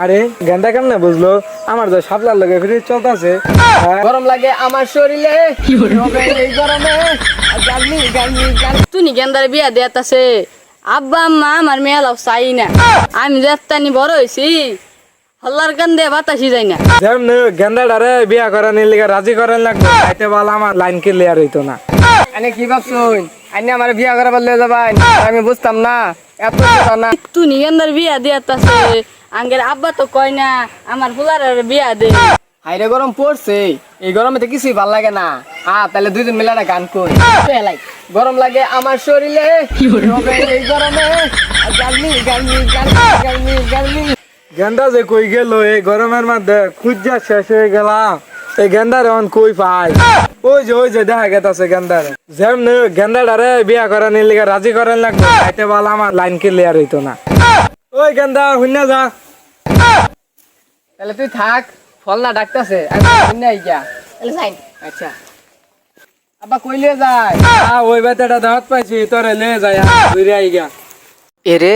আরে গেন্দা কেমনে বুঝলো আমার তো সাপলার লগে ফ্রিজ চলতেছে। গরম লাগে আমার শরীরে এই গরমে তুই গেন্দার বিয়া দেয়াতাছে আব্বা আম্মা আমার মেয়েলাও চাই না। আমি যেতানি বড় হয়েছি হল্লার গান দিয়ে বাতাসি যাই না। যেমন গেন্দাটারে বিয়া করানোর লিগে রাজি করেন লাগবে তাইতে বল আমার লাইন ক্লিয়ার হইতো না। আনে কি ভাবছুন আইনে আমার বিয়া করা বললে যাবাই আমি বুঝতাম না এত না। তুই গেন্দার বিয়া দেয়াতাছে আঙ্গের আব্বা তো কয় না আমার ফুলার বিয়া দে। হাইরে গরম পড়ছে এই গরমে তো কিছুই ভাল লাগে না। তাহলে দুইজন মিলে একটা গান কই। গরম লাগে আমার শরীরে এই গরমে গেন্দা যে কই গেল এই গরমের মধ্যে খুঁজা শেষ হয়ে গেলাম। এই গেন্দার এখন কই পাই? ওই যে দেখা গেছে গেন্দার যেমন গেন্দাটারে বিয়া করানোর লিগে রাজি করেন লাগবে তাইতে বল আমার লাইন ক্লিয়ার হইতো না। ওই গেন্দা হুন্না যা। তাহলে তুই থাক ফল না ডাকতেছে আচ্ছা আব্বা কইলে যায় ওই বেতাটা দাঁত পাইছি তোরে লে যায় ঘুরে আই গা। এরে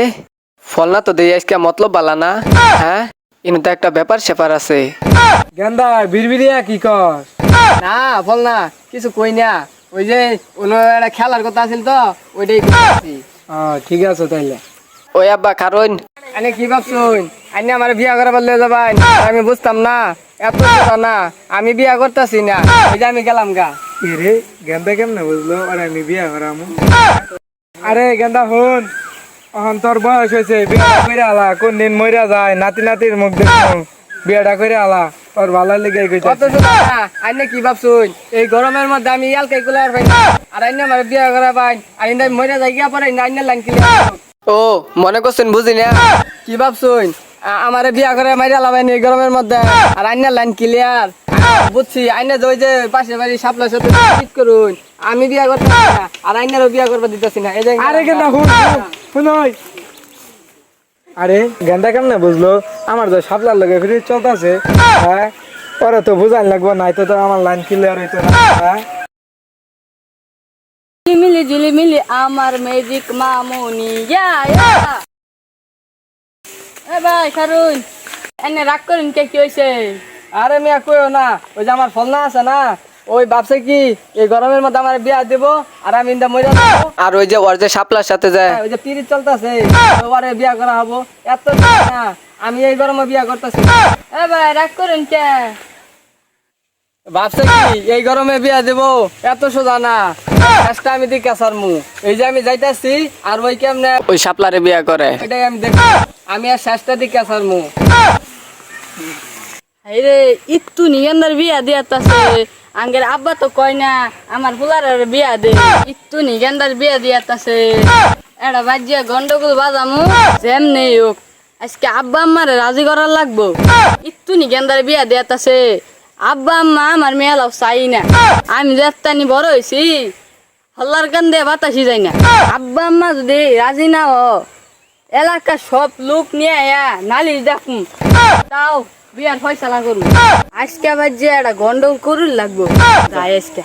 ফল না তো দেই আজকে মতলব বালা না। হ্যাঁ ইনো তো একটা ব্যাপার স্যাপার আছে। গেন্দা বিড়বিড়িয়া কি কর? না ফল না কিছু কই না ওই যে একটা খেলার কথা আছিল তো ওইটাই কইছি। ঠিক আছে তাইলে। ওই আব্বা কারণ আনে কি ভাবছুন আইনে আমার বিয়া করা বললে যাবাই আমি বুঝতাম না এত না আমি বিয়া করতেছি না ওই যে আমি গেলাম গা। রে গেন্দা কেমনে বুঝলো আর আমি বিয়া করামু? আরে গেন্দা হন এখন তোর বয়স হয়েছে বিয়াটা করে আলা কোন দিন মরিয়া যায় নাতি নাতির মুখ দেখো বিয়াটা করে আলা তোর ভালো লেগে আইনে কি ভাবছুন এই গরমের মধ্যে আমি ইয়ালকাই কুলার পাই না আর আইনে আমার বিয়া করা পাই আর ইন্দা মরিয়া যাই গিয়া পরে আইনে লাইন ক্লিয়ার। ও মনে করছেন বুঝি না কি ভাবছুন আমারে বিয়া করে মাইরা লাভাইনি এই গরমের মধ্যে আর আইনে লাইন ক্লিয়ার। বুঝছি আইনে যে ওই যে পাশের বাড়ি সাপলার সাথে ঠিক করুন আমি বিয়া করতে না আর আইনেরও বিয়া করতে দিতেছি না। এই যে আরে গেন্দা শুন আরে গেন্দা কেমনে বুঝলো আমার তো সাপলার লগে ফ্রিজ চলতেছে। হ্যাঁ ওরা তো বুঝান লাগবো নাই তো আমার লাইন ক্লিয়ার হইতো না। হ্যাঁ ঝিলিমিলি আমার ম্যাজিক মামুনি ভাই কারুন এনে রাগ করেন কে কি হয়েছে? আরে মিয়া কইও না ওই যে আমার ফল না আছে না ওই ভাবছে কি এই গরমের মধ্যে আমার বিয়া দেবো আর আমি ইন্দা মইরা যাবো আর ওই যে ওর যে সাপলার সাথে যায় ওই যে পিরিত চলতেছে ওরে বিয়া করা হবো এত না আমি এই গরমে বিয়া করতেছি। ভাই রাগ করেন কে? ভাবছে কি এই গরমে বিয়া দেবো এত সোজা না আজকে আমি দিকে সারমু এই যে আমি যাইতাছি আর ওই কেমনে ওই সাপলারে বিয়া করে এটাই আমি দেখি আমি আর শেষটা দিকে সারমু। রে ইত্তু নিগেন্দার বিয়া দিয়াতাছে আঙ্গের আব্বা তো কয় না আমার ফুলার বিয়া দে। ইত্তু নিগেন্দার বিয়া দিয়াতাছে এটা বাজিয়া গন্ডগোল বাজামু যেমনি হোক আজকে আব্বা আম্মার রাজি করার লাগবো। ইত্তু নিগেন্দার বিয়া দিয়াতাছে আব্বা আম্মা আমার মেয়েলাও চাই না। আমি যেতানি বড় হয়েছি হল্লার গান দিয়ে বাতাসি যাই না। আব্বা আম্মা যদি রাজি না হ এলাকার সব লোক নিয়ে নালিশ দেখুন তাও বিয়ার ফয়সালা করুন। আজকে আবার যে একটা গন্ডগোল করুন লাগবো যাই আজকে।